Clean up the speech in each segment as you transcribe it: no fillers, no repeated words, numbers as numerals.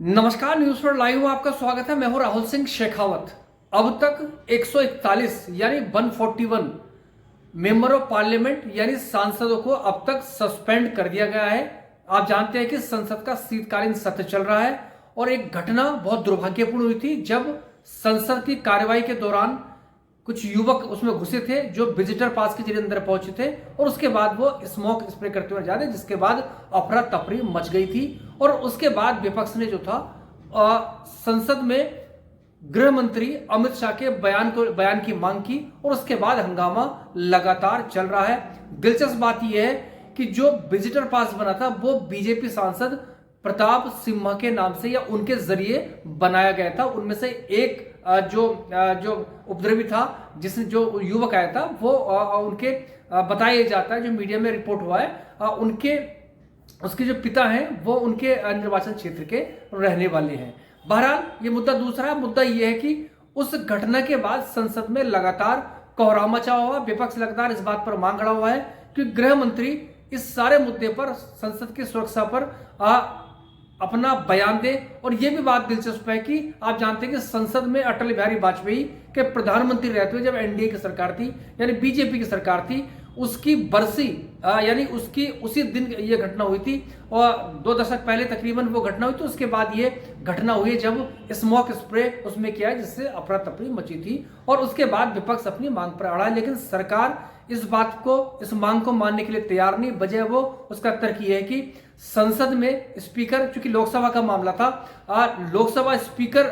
नमस्कार, news for live में आपका स्वागत है। मैं हूं राहुल सिंह शेखावत। अब तक 141 यानी 141 मेंबर ऑफ पार्लियामेंट यानी सांसदों को अब तक सस्पेंड कर दिया गया है। आप जानते हैं कि संसद का शीतकालीन सत्र चल रहा है और एक घटना बहुत दुर्भाग्यपूर्ण हुई थी जब संसद की कार्यवाही के दौरान कुछ युवक उसमें घुसे थे जो विजिटर पास के जरिए अंदर पहुंचे थे और उसके बाद वो स्मोक स्प्रे करते हुए जा रहे, जिसके बाद अफरा तफरी मच गई थी। और उसके बाद विपक्ष ने जो था संसद में गृह मंत्री अमित शाह के बयान की मांग की और उसके बाद हंगामा लगातार चल रहा है। दिलचस्प बात यह है कि जो विजिटर पास बना था वो बीजेपी सांसद प्रताप सिम्हा के नाम से या उनके जरिए बनाया गया था। उनमें से एक जो उपद्रवी था, जिसने जो युवक आया था, वो उनके बताया जाता है, जो मीडिया में रिपोर्ट हुआ है, उसके जो पिता हैं वो उनके निर्वाचन क्षेत्र के रहने वाले हैं। बहरहाल ये मुद्दा दूसरा मुद्दा ये है कि उस घटना के बाद संसद में लगातार कोहराम मचा हुआ, विपक्ष लगातार इस बात पर मांग रहा हुआ है कि गृह मंत्री इस सारे मुद्दे पर, संसद की सुरक्षा पर अपना बयान दे। और यह भी बात दिलचस्प है कि आप जानते हैं कि संसद में अटल बिहारी वाजपेयी के प्रधानमंत्री रहते हुए जब एनडीए की सरकार थी यानी बीजेपी की सरकार थी, उसकी बरसी यानी उसकी उसी दिन ये घटना हुई थी और 2 दशक पहले तकरीबन वो घटना हुई। तो उसके बाद ये घटना हुई जब स्मोक स्प्रे उसमें किया जिससे अफरा तफरी मची थी और उसके बाद विपक्ष अपनी मांग पर अड़ा, लेकिन सरकार इस मांग को मानने के लिए तैयार नहीं। वजह वो उसका तर्क ये है कि संसद में स्पीकर, चूंकि लोकसभा का मामला था, लोकसभा स्पीकर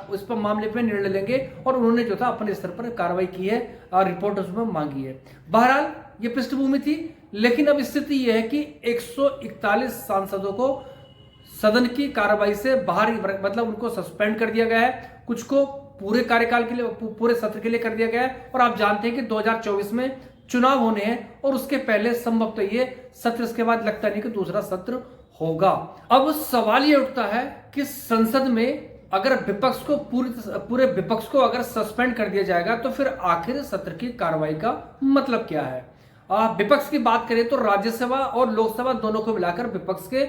उस पर मामले पे निर्णय लेंगे और उन्होंने जो था अपने स्तर पर कार्रवाई की है और रिपोर्ट उसमें मांगी है। बहरहाल ये पृष्ठभूमि थी, लेकिन अब स्थिति यह है कि 141 सांसदों को सदन की कार्रवाई से बाहर, मतलब उनको सस्पेंड कर दिया गया है, कुछ को पूरे कार्यकाल के लिए, पूरे सत्र के लिए कर दिया गया है। और आप जानते हैं कि 2024 में चुनाव होने हैं और उसके पहले संभवतः ये सत्र, इसके बाद लगता नहीं कि दूसरा सत्र होगा। अब सवाल ये उठता है कि संसद में अगर विपक्ष को पूरे विपक्ष को अगर सस्पेंड कर दिया जाएगा तो फिर आखिर सत्र की कार्रवाई का मतलब क्या है। विपक्ष की बात करें तो राज्यसभा और लोकसभा दोनों को मिलाकर विपक्ष के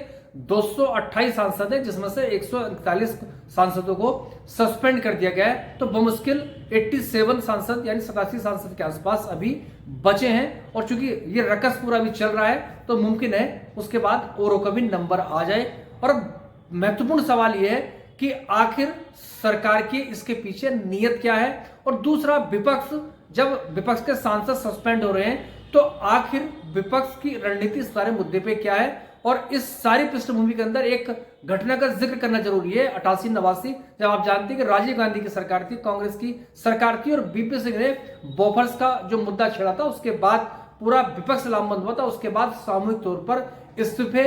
228 सांसद हैं, जिसमें से 141 सांसदों को सस्पेंड कर दिया गया है। तो बमुश्किल 87 सांसद यानी 87 सांसद के आसपास अभी बचे हैं और चूंकि ये रकस पूरा भी चल रहा है तो मुमकिन है उसके बाद औरों का भी नंबर आ जाए। और महत्वपूर्ण सवाल यह है कि आखिर सरकार की इसके पीछे नीयत क्या है। और दूसरा, जब विपक्ष के सांसद सस्पेंड हो रहे हैं तो आखिर विपक्ष की रणनीति इस सारे मुद्दे पे क्या है। और इस सारी पृष्ठभूमि के अंदर एक घटना का जिक्र करना जरूरी है। 88-89 जब आप जानते हैं कि राजीव गांधी की सरकार थी, कांग्रेस की सरकार थी और बीपी सिंह ने बोफर्स का जो मुद्दा छेड़ा था, उसके बाद पूरा विपक्ष लामबंद हुआ था। उसके बाद सामूहिक तौर पर इस्तीफे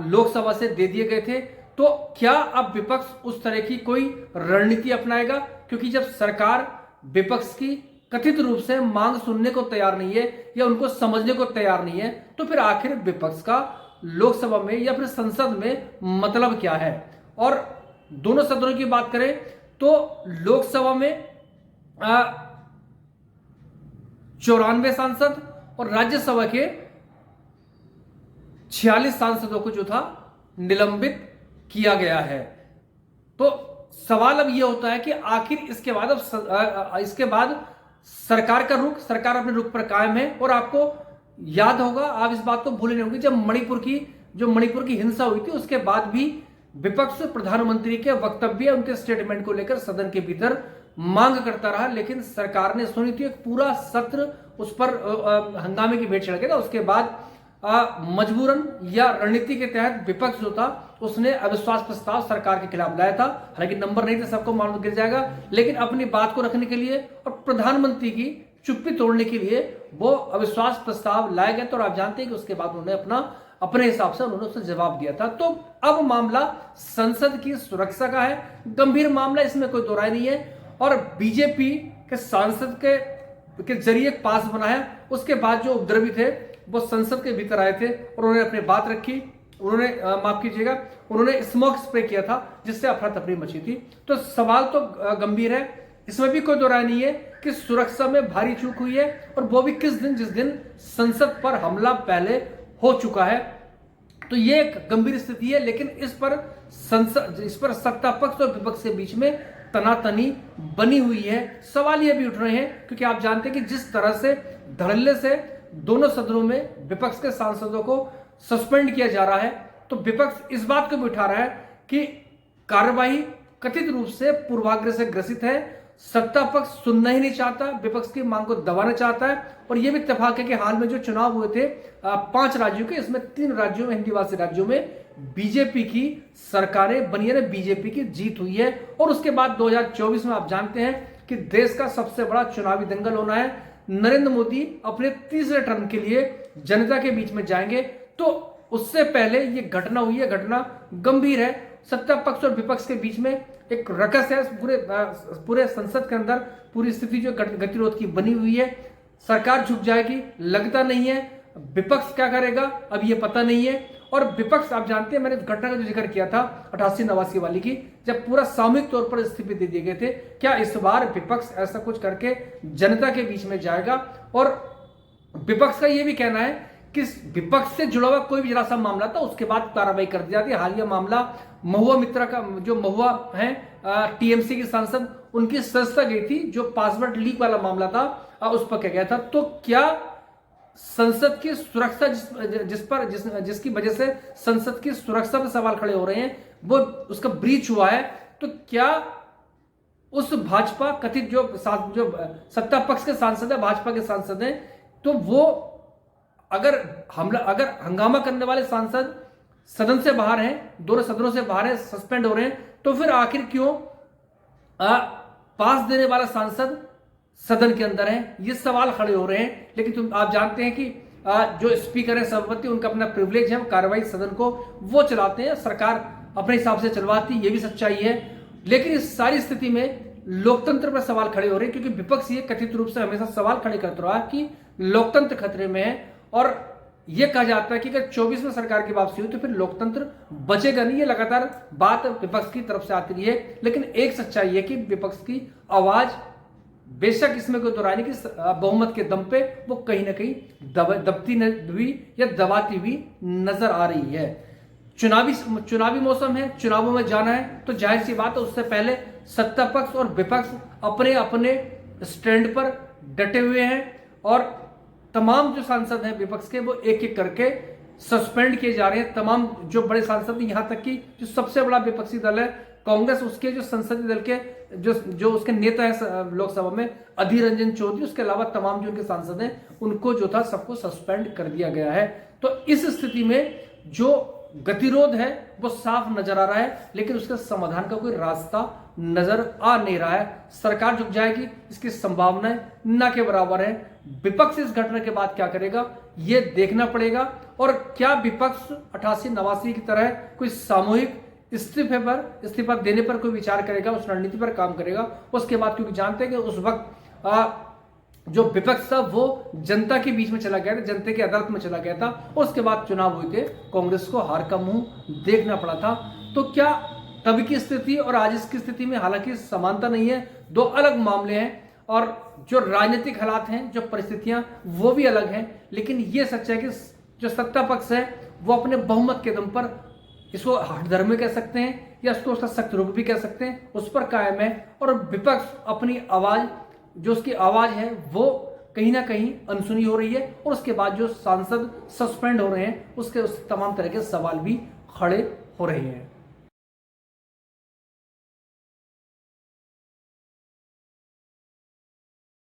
लोकसभा से दे दिए गए थे। तो क्या अब विपक्ष उस तरह की कोई रणनीति अपनाएगा? क्योंकि जब सरकार विपक्ष की कथित रूप से मांग सुनने को तैयार नहीं है या उनको समझने को तैयार नहीं है, तो फिर आखिर विपक्ष का लोकसभा में या फिर संसद में मतलब क्या है। और दोनों सदनों की बात करें तो लोकसभा में 94 सांसद और राज्यसभा के 46 सांसदों को जो था निलंबित किया गया है। तो सवाल अब यह होता है कि आखिर इसके बाद सरकार अपने रुख पर कायम है। और आपको याद होगा, आप इस बात को भूले नहीं होंगे, जब मणिपुर की हिंसा हुई थी उसके बाद भी विपक्ष प्रधानमंत्री के वक्तव्य, उनके स्टेटमेंट को लेकर सदन के भीतर मांग करता रहा, लेकिन सरकार ने सुनी थी। एक पूरा सत्र उस पर हंगामे की भेंट चढ़ गया था। उसके बाद मजबूरन या रणनीति के तहत विपक्ष जो था उसने अविश्वास प्रस्ताव सरकार के खिलाफ लाया था। हालांकि नंबर नहीं था, सबको मालूम गिर जाएगा, लेकिन अपनी बात को रखने के लिए और प्रधानमंत्री की चुप्पी तोड़ने के लिए वो अविश्वास प्रस्ताव लाए गए। तो आप जानते हैं कि उसके बाद उन्होंने अपने हिसाब से उन्होंने उससे जवाब दिया था। तो अब मामला संसद की सुरक्षा का है, गंभीर मामला, इसमें कोई दो राय नहीं है। और बीजेपी के सांसद के जरिए पास बना है। उसके बाद जो उपद्रवी थे वो संसद के भीतर आए थे और उन्होंने अपनी बात रखी। उन्होंने माफ कीजिएगा, उन्होंने स्मोक स्प्रे किया था जिससे अफरा तफरी मची थी। तो सवाल तो गंभीर है, इसमें भी कोई दो राय नहीं है कि सुरक्षा में भारी चूक हुई है और वो भी जिस दिन संसद पर हमला पहले हो चुका है। तो ये एक गंभीर स्थिति है। लेकिन इस पर सत्ता पक्ष और विपक्ष के बीच में तनातनी बनी हुई है। सवाल ये भी उठ रहे हैं क्योंकि आप जानते हैं कि जिस तरह से धड़ल्ले से दोनों सदनों में विपक्ष के सांसदों को सस्पेंड किया जा रहा है, तो विपक्ष इस बात को भी उठा रहा है कि कार्यवाही कथित रूप से पूर्वाग्रह से ग्रसित है। सत्ता पक्ष सुनना ही नहीं चाहता, विपक्ष की मांग को दबाना चाहता है। और यह भी इत्तेफाक है कि हाल में जो चुनाव हुए थे 5 राज्यों के, इसमें 3 राज्यों में, हिंदीभाषी राज्यों में बीजेपी की सरकारें बनी है, बीजेपी की जीत हुई है। और उसके बाद 2024 में आप जानते हैं कि देश का सबसे बड़ा चुनावी दंगल होना है। नरेंद्र मोदी अपने तीसरे टर्म के लिए जनता के बीच में जाएंगे। तो उससे पहले ये घटना हुई है, घटना गंभीर है। सत्ता पक्ष और विपक्ष के बीच में एक रकस है पूरे संसद के अंदर। पूरी स्थिति जो गतिरोध की बनी हुई है, सरकार झुक जाएगी लगता नहीं है। विपक्ष क्या करेगा अब ये पता नहीं है। और विपक्ष आप जानते हैं, मैंने घटना का जो जिक्र किया था 88-89 वाली की, जब पूरा सामूहिक तौर पर इस्तीफे दे दिए गए थे, क्या इस बार विपक्ष ऐसा कुछ करके जनता के बीच में जाएगा? और विपक्ष का यह भी कहना है कि विपक्ष से जुड़ा हुआ कोई भी जरा सा मामला था उसके बाद कार्रवाई कर दी जाती है। हालिया मामला महुआ मित्रा का, जो महुआ है टीएमसी की सांसद, उनकी सदस्यता गई थी, जो पासवर्ड लीक वाला मामला था उस पर क्या गया था। तो क्या संसद की सुरक्षा जिसकी वजह से संसद की सुरक्षा पर सवाल खड़े हो रहे हैं, वो उसका ब्रीच हुआ है? तो क्या उस भाजपा कथित जो सत्ता पक्ष के सांसद है, भाजपा के सांसद हैं, तो वो अगर हंगामा करने वाले सांसद सदन से बाहर हैं, दोनों सदनों से बाहर हैं, सस्पेंड हो रहे हैं, तो फिर आखिर क्यों पास देने वाला सांसद सदन के अंदर है? ये सवाल खड़े हो रहे हैं। लेकिन आप जानते हैं कि जो स्पीकर है, सभापति, उनका अपना प्रिविलेज है, कार्रवाई सदन को वो चलाते हैं, सरकार अपने हिसाब से चलवाती, ये भी सच्चाई है। लेकिन इस सारी स्थिति में लोकतंत्र पर सवाल खड़े हो रहे हैं, क्योंकि विपक्ष ये कथित रूप से हमेशा सवाल खड़े करता रहा कि लोकतंत्र खतरे में है। और यह कहा जाता है कि अगर 24 में सरकार की वापसी हुई तो फिर लोकतंत्र बचेगा नहीं। ये लगातार बात विपक्ष की तरफ से आती रही है। लेकिन एक सच्चाई है कि विपक्ष की आवाज, बेशक इसमें कोई दोहराई नहीं कि बहुमत के दम पे वो कहीं ना कहीं दबती हुई या दबाती हुई नजर आ रही है। चुनावी मौसम है, चुनावों में जाना है, तो जाहिर सी बात है उससे पहले सत्ता पक्ष और विपक्ष अपने अपने स्टैंड पर डटे हुए हैं। और तमाम जो सांसद हैं विपक्ष के, वो एक एक करके सस्पेंड किए जा रहे हैं। तमाम जो बड़े सांसद, यहां तक कि जो सबसे बड़ा विपक्षी दल है कांग्रेस, उसके जो संसदीय दल के जो उसके नेता है लोकसभा में, अधीर रंजन चौधरी, उसके अलावा तमाम जो उनके सांसद हैं, उनको जो था सबको सस्पेंड कर दिया गया है। तो इस स्थिति में जो गतिरोध है वो साफ नजर आ रहा है, लेकिन उसके समाधान का कोई रास्ता नजर आ नहीं रहा है। सरकार झुक जाएगी इसकी संभावनाएं न के बराबर है। विपक्ष इस घटना के बाद क्या करेगा ये देखना पड़ेगा। और क्या विपक्ष 88-89 की तरह कोई सामूहिक इस्तीफा देने पर कोई विचार करेगा, उस रणनीति पर काम करेगा उसके बाद? क्योंकि जानते हैं कि उस वक्त जो विपक्ष था वो जनता के बीच में चला गया था, जनता की अदालत में चला गया था। उसके बाद चुनाव हुए थे, कांग्रेस को हार का मुंह देखना पड़ा था। तो क्या तब की स्थिति और आज की स्थिति में हालांकि समानता नहीं है, दो अलग मामले हैं। और जो राजनीतिक हालात हैं, जो परिस्थितियां, वो भी अलग हैं। लेकिन ये सच है कि जो सत्ता पक्ष है वो अपने बहुमत के दम पर, इसको हठधर्मी कह सकते हैं या उसको उसका सख्त रुख भी कह सकते हैं, उस पर कायम है। और विपक्ष अपनी आवाज, जो उसकी आवाज है, वो कहीं ना कहीं अनसुनी हो रही है। और उसके बाद जो सांसद सस्पेंड हो रहे हैं, उसके तमाम तरह के सवाल भी खड़े हो रहे हैं।